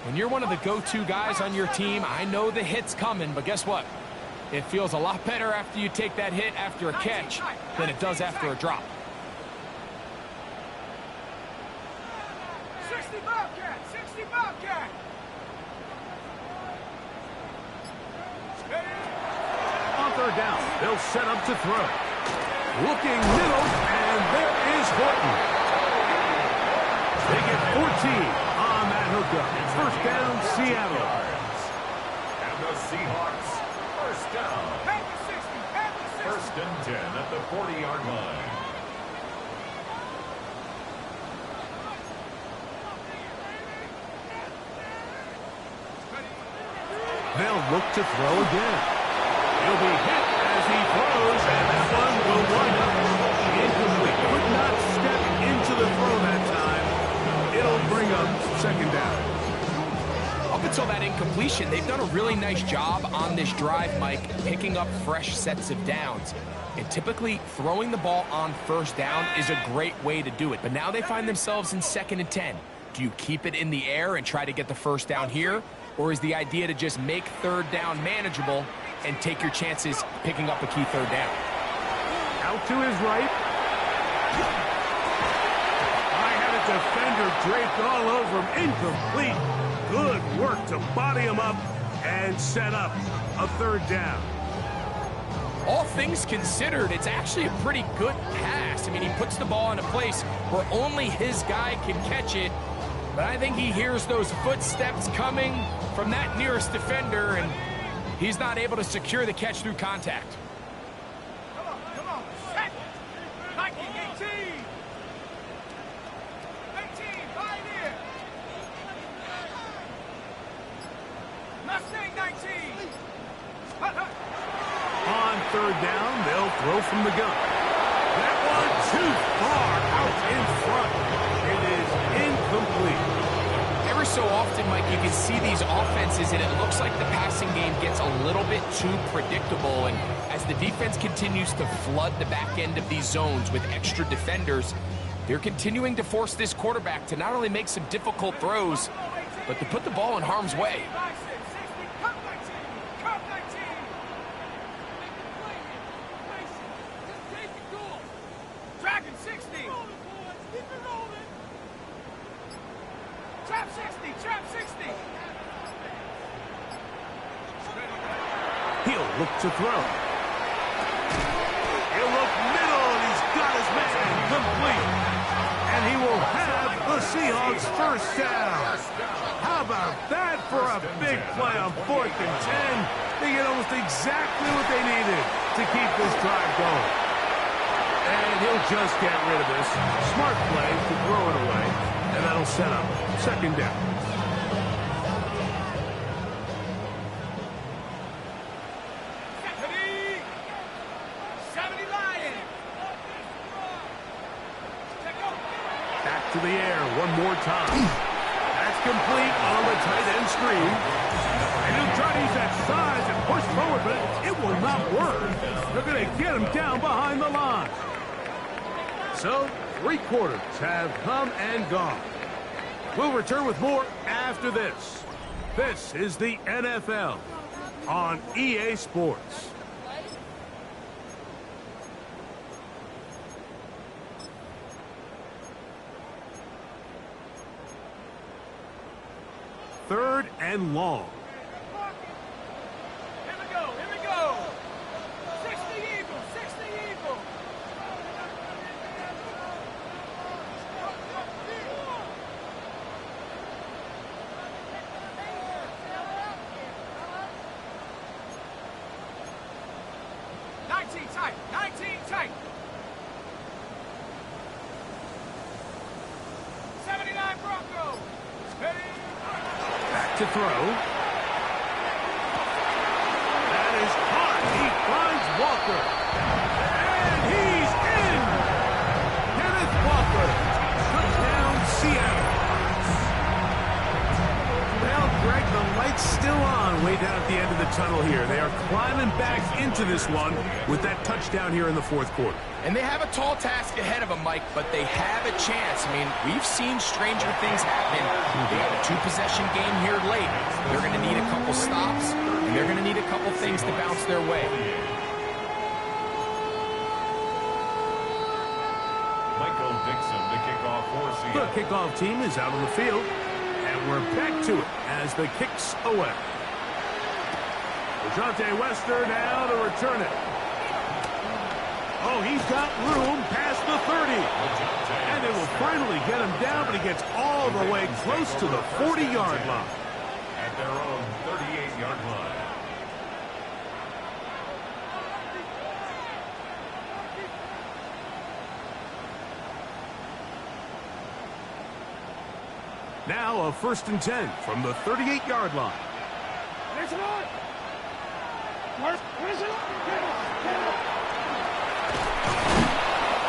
when you're one of the go-to guys on your team, I know the hit's coming, but guess what? It feels a lot better after you take that hit after a catch than it does after a drop. 60 Bobcat. On 3rd down, they'll set up to throw. Looking middle, and there is Horton. They get 14 on that hookup. 1st down, Seattle. And the Seahawks, 1st down. 1st and 10 at the 40-yard line. They'll look to throw again. He'll be hit as he throws, and that one will wind up incomplete. Could not step into the throw that time. It'll bring up 2nd down. Up until that incompletion, they've done a really nice job on this drive, Mike, picking up fresh sets of downs. And typically, throwing the ball on 1st down is a great way to do it. But now they find themselves in 2nd and 10. Do you keep it in the air and try to get the 1st down here? Or is the idea to just make 3rd down manageable and take your chances picking up a key 3rd down? Out to his right. I had a defender draped all over him. Incomplete. Good work to body him up and set up a 3rd down. All things considered, it's actually a pretty good pass. I mean, he puts the ball in a place where only his guy can catch it. But I think he hears those footsteps coming from that nearest defender, and he's not able to secure the catch through contact. Come on. Set. 19, 18. 18, pioneer. Let's go. third down, they'll throw from the gun. That one too far out in front. It is incomplete. Every so often, Mike, you can see these offenses, and it looks like the passing game gets a little bit too predictable. And as the defense continues to flood the back end of these zones with extra defenders, they're continuing to force this quarterback to not only make some difficult throws, but to put the ball in harm's way. Dragon 60. Trap 60. Trap 60. He'll look to throw. He'll look middle, and he's got his man complete. And he will have the Seahawks first down. How about that for a big play on 4th and 10? They get almost exactly what they needed to keep this drive going. And he'll just get rid of this. Smart play to throw it away. And that'll set up 2nd down. Back to the air one more time. That's complete on the tight end screen. And he'll try to use that size and push forward, but it will not work. They're going to get him down behind the line. So, 3 quarters have come and gone. We'll return with more after this. This is the NFL on EA Sports. Third and long. Here we go. Here we go. 60 Eagles. 60 Eagles. Tight. 19 tight. 79 Broncos. Back to throw. That is hot. He finds Walker. And he's in. Kenneth Walker. Touchdown, Seattle. Well, Greg, the light's still on way down at the end of the tunnel here. They are climbing back into this one with that touchdown here in the 4th quarter. And they have a tall task ahead of them, Mike, but they have a chance. I mean, we've seen stranger things happen. They got a 2-possession game here late. They're going to need a couple stops, and they're going to need a couple things to bounce their way. Michael Dixon, the kickoff for Seattle. The kickoff team is out on the field, and we're back to it as the kick's away. Dejounte Wester now to return it. Oh, he's got room past the 30. And it will finally get him down, but he gets all the way close to the 40-yard line. At their own 38-yard line. Now a 1st and 10 from the 38-yard line. Listen on. Listen on.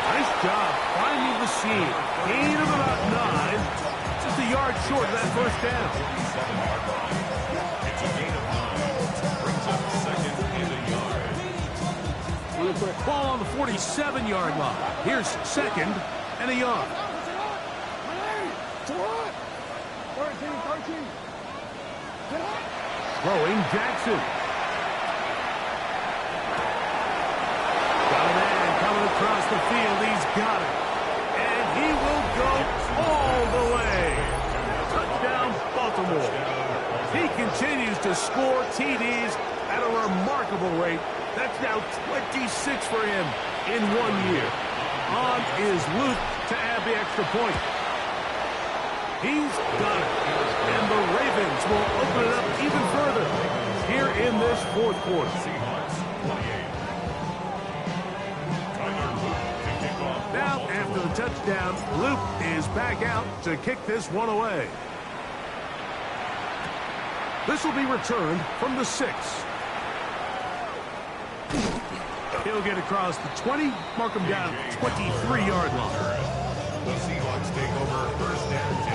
Nice job finding the seam. Gain of about 9. Just a yard short of that 1st down. It's a gain of 9. Brings up 2nd and a yard. Ball on the 47-yard line. Here's 2nd and a yard. 13. Throwing Jackson. Got a man coming across the field. He's got it. And he will go all the way. Touchdown, Baltimore. He continues to score TDs at a remarkable rate. That's now 26 for him in 1 year. On is Luke to add the extra point. He's got it. And the Ravens will open it up even further here in this 4th quarter. Seahawks 28. Now, after the touchdown, Luke is back out to kick this one away. This will be returned from the 6. He'll get across the 20, mark him down at the 23-yard line. The Seahawks take over first and 10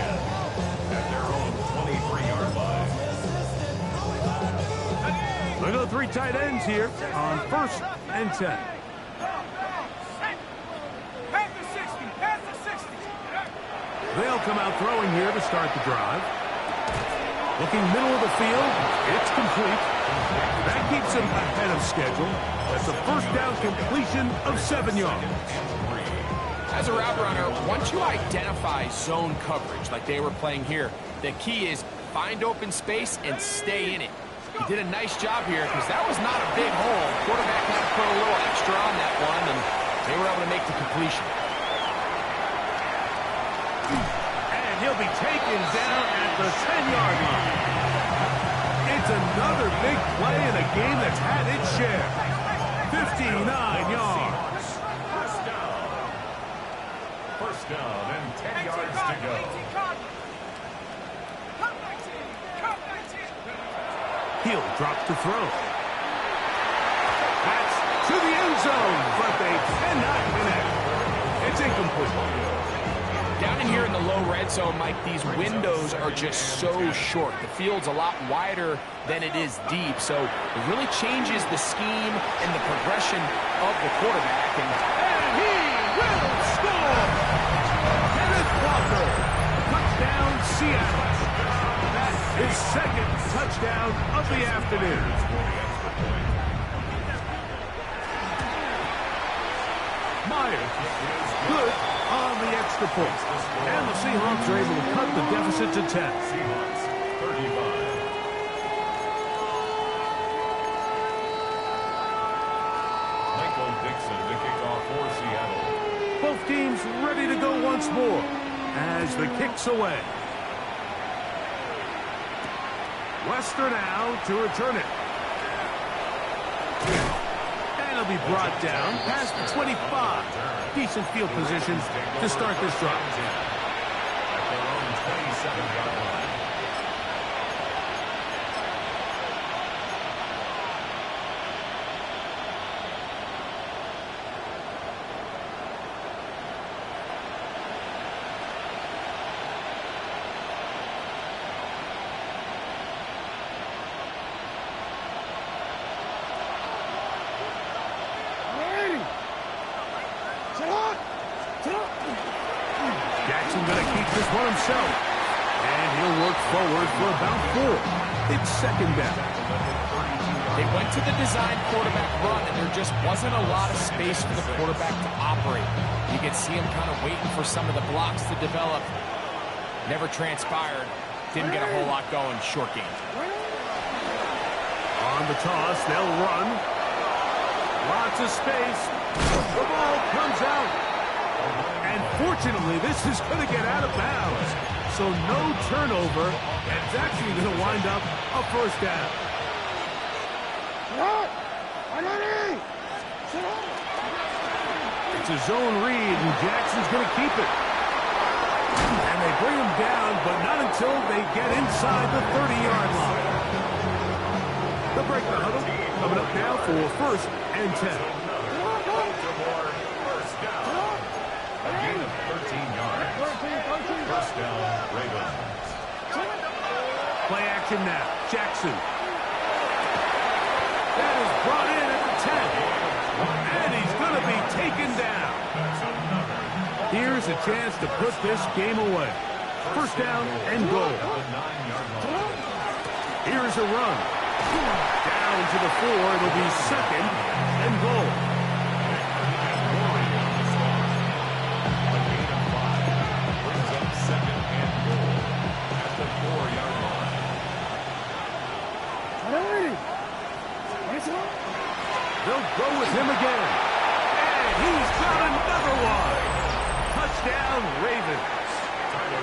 at their own 23-yard line. Look at the 3 tight ends here on first and 10. They'll come out throwing here to start the drive. Looking middle of the field, it's complete. That keeps him ahead of schedule. That's a first down completion of 7 yards. As a route runner, once you identify zone coverage like they were playing here, the key is find open space and stay in it. He did a nice job here because that was not a big hole. Quarterback had to put a little extra on that one, and they were able to make the completion. And he'll be taken down at the 10-yard line. It's another big play in a game that's had its share. 59 yards. First down and 10 yards to go. He'll drop to throw. That's to the end zone, but they cannot connect. It's incomplete. Down in here in the low red zone, Mike, these windows are just so short. The field's a lot wider than it is deep, so it really changes the scheme and the progression of the quarterback. And he will score! Kenneth Walker, touchdown Seattle. That's his second touchdown of the afternoon. Myers, good on the extra point. And the Seahawks are able to cut the deficit to 10. Seahawks 35. Michael Dixon to kick off for Seattle. Both teams ready to go once more as the kick's away. Wester now to return it. And it'll be brought down past the 25. Decent field position to start this drive. At their own 27-yard line. Jackson going to keep this one himself. And he'll work forward for about 4. It's second down. They went to the design quarterback run, and there just wasn't a lot of space for the quarterback to operate. You can see him kind of waiting for some of the blocks to develop. Never transpired. Didn't get a whole lot going. Short game. On the toss, they'll run. Lots of space. The ball comes out. And fortunately, this is going to get out of bounds. So no turnover, and it's actually going to wind up a first down. It's a zone read, and Jackson's going to keep it. And they bring him down, but not until they get inside the 30-yard line. They'll break the huddle. Coming up now for first and 10. A gain of 13 yards. First down, Ravens. Play action now. Jackson. That is brought in at the 10. And he's going to be taken down. Here's a chance to put this game away. First down and goal. Here's a run. Down to the 4. It'll be second and goal. They'll go with him again. And he's got another one. Touchdown, Ravens.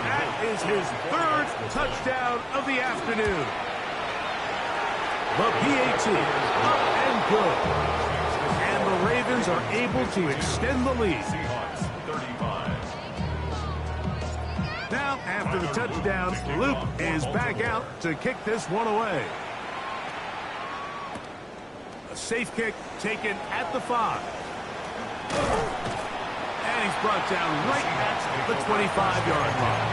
That is his 3rd touchdown of the afternoon. The PAT up and good. And the Ravens are able to extend the lead. Seahawks 35. Now, after the touchdown, Luke is back out to kick this one away. A safe kick taken at the 5. And he's brought down right at the 25-yard line.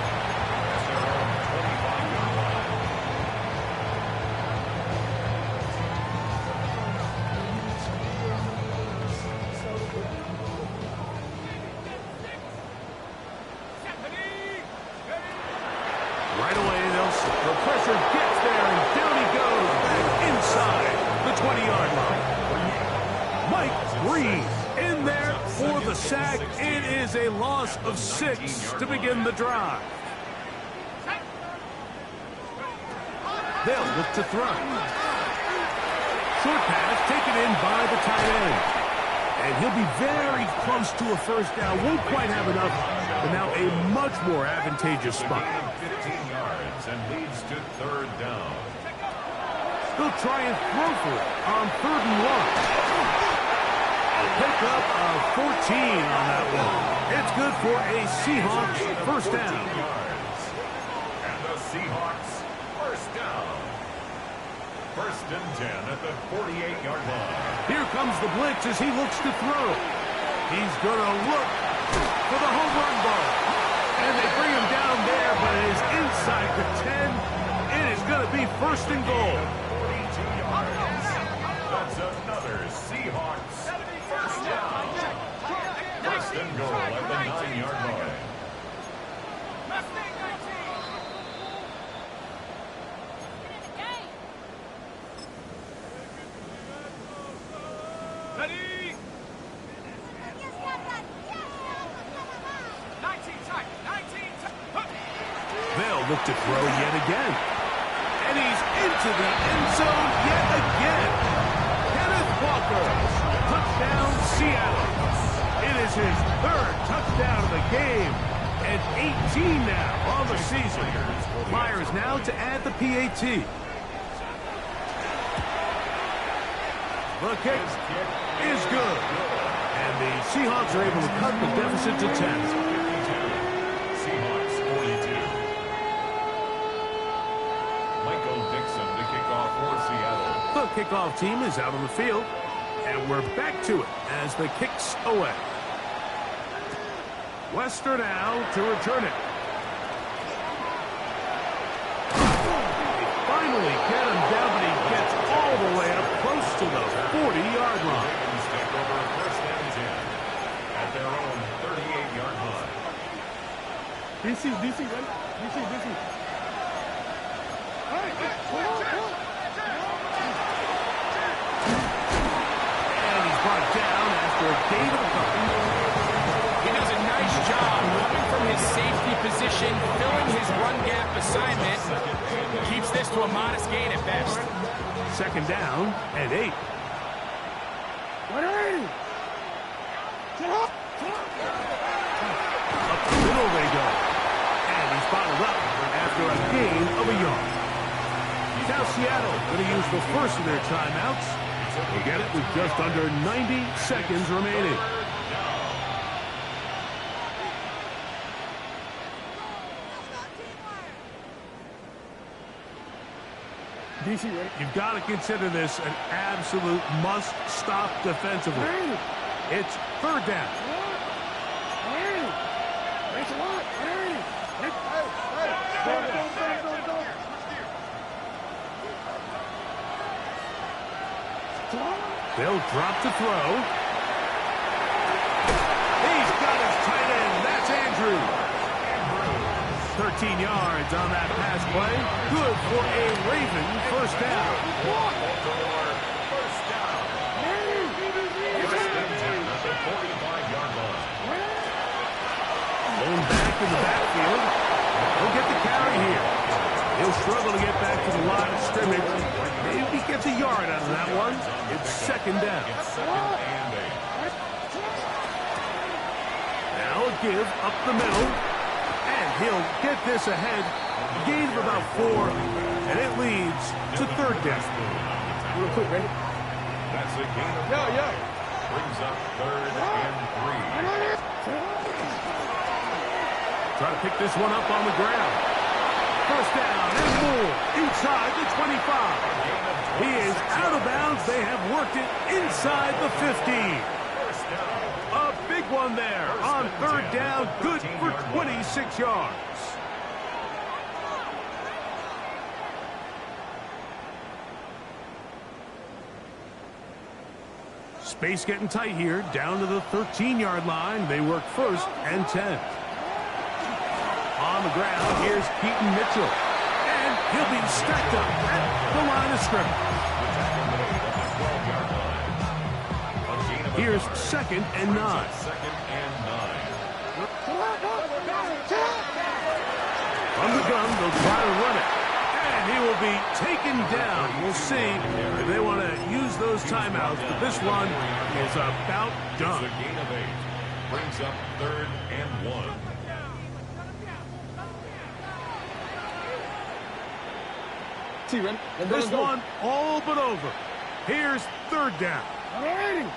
Right away, the pressure gets there, and down he goes back inside the 20-yard line. Mike Green in there for the sack. It is a loss of 6 to begin the drive. They'll look to throw. Short pass taken in by the tight end. And he'll be very close to a first down. Won't quite have enough, but now a much more advantageous spot. 15 yards and leads to 3rd down. They'll try and throw for it on 3rd and 1. A pickup of 14 on that one. It's good for a Seahawks first down. And the Seahawks first down. 1st and 10 at the 48-yard line. Here comes the blitz as he looks to throw. He's going to look for the home run ball. And they bring him down there, but it is inside the 10. It is going to be 1st and goal. 42 yards. That's another Seahawks first down. 1st and goal at the 9-yard line. Ready? 19 tight. They'll look to throw yet again. And he's into the end zone yet again. Kenneth Walker. Touchdown, Seattle. It is his 3rd touchdown of the game. And 18 now on the season. Myers now to add the PAT. The kick is good. And the Seahawks are able to cut the deficit to 10. Seahawks 42. Michael Dixon to kick off for Seattle. The kickoff team is out on the field. And we're back to it as the kick's away. Wester now to return it. They finally get him down, but he gets all the way up close to the 40-yard line. Ravens take over 1st and 10 at their own 38-yard line. DC, right? DC. And he's brought down after a gain of a couple. He does a nice job coming from his safety position, filling his run gap assignment. Keeps this to a modest gain at best. 2nd down and 8. Up the middle they go. And he's bottled up after a gain of a yard. Now Seattle going to use the first of their timeouts. We'll get it with just under 90 seconds remaining. DC, right? You've got to consider this an absolute must-stop defensively. It's 3rd down. Thanks a lot. They'll drop to throw. He's got his tight end. That's Andrew. 13 yards on that pass play. Good for a Raven first down. First down. 1st and 10 at the 45-yard line. Going back in the backfield. He'll get the carry here. He'll struggle to get back to the line of scrimmage. Maybe he gets a yard out of that one. It's 2nd down. It's 2nd and 8. Now a give up the middle. And he'll get this ahead. Gain of about 4. And it leads to 3rd down. Real quick, ready? That's a gain of 4. Brings up 3rd and 3. Try to pick this one up on the ground. First down and more inside the 25. Gain of He is out of bounds. They have worked it inside the 15. A big one there on third down. Good for 26 yards. Space getting tight here, down to the 13-yard line. They work first and 10. On the ground, here's Keaton Mitchell. And he'll be stacked up at the line of scrimmage. Here's second and 9. From the gun, they'll try to run it. And he will be taken down. We'll see if they want to use those timeouts, but this one is about done. A gain of 8. Brings up 3rd and 1. This one all but over. Here's third down. And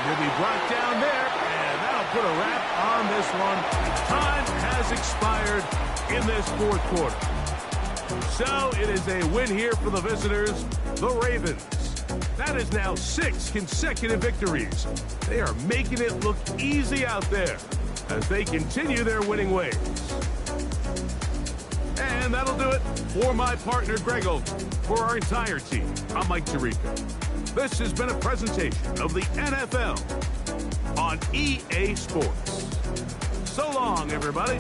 he'll be brought down there, and that'll put a wrap on this one. Time has expired in this fourth quarter. So it is a win here for the visitors, the Ravens. That is now 6 consecutive victories. They are making it look easy out there as they continue their winning ways. And that'll do it for my partner, Greg Olson. For our entire team, I'm Mike Tirico. This has been a presentation of the NFL on EA Sports. So long, everybody.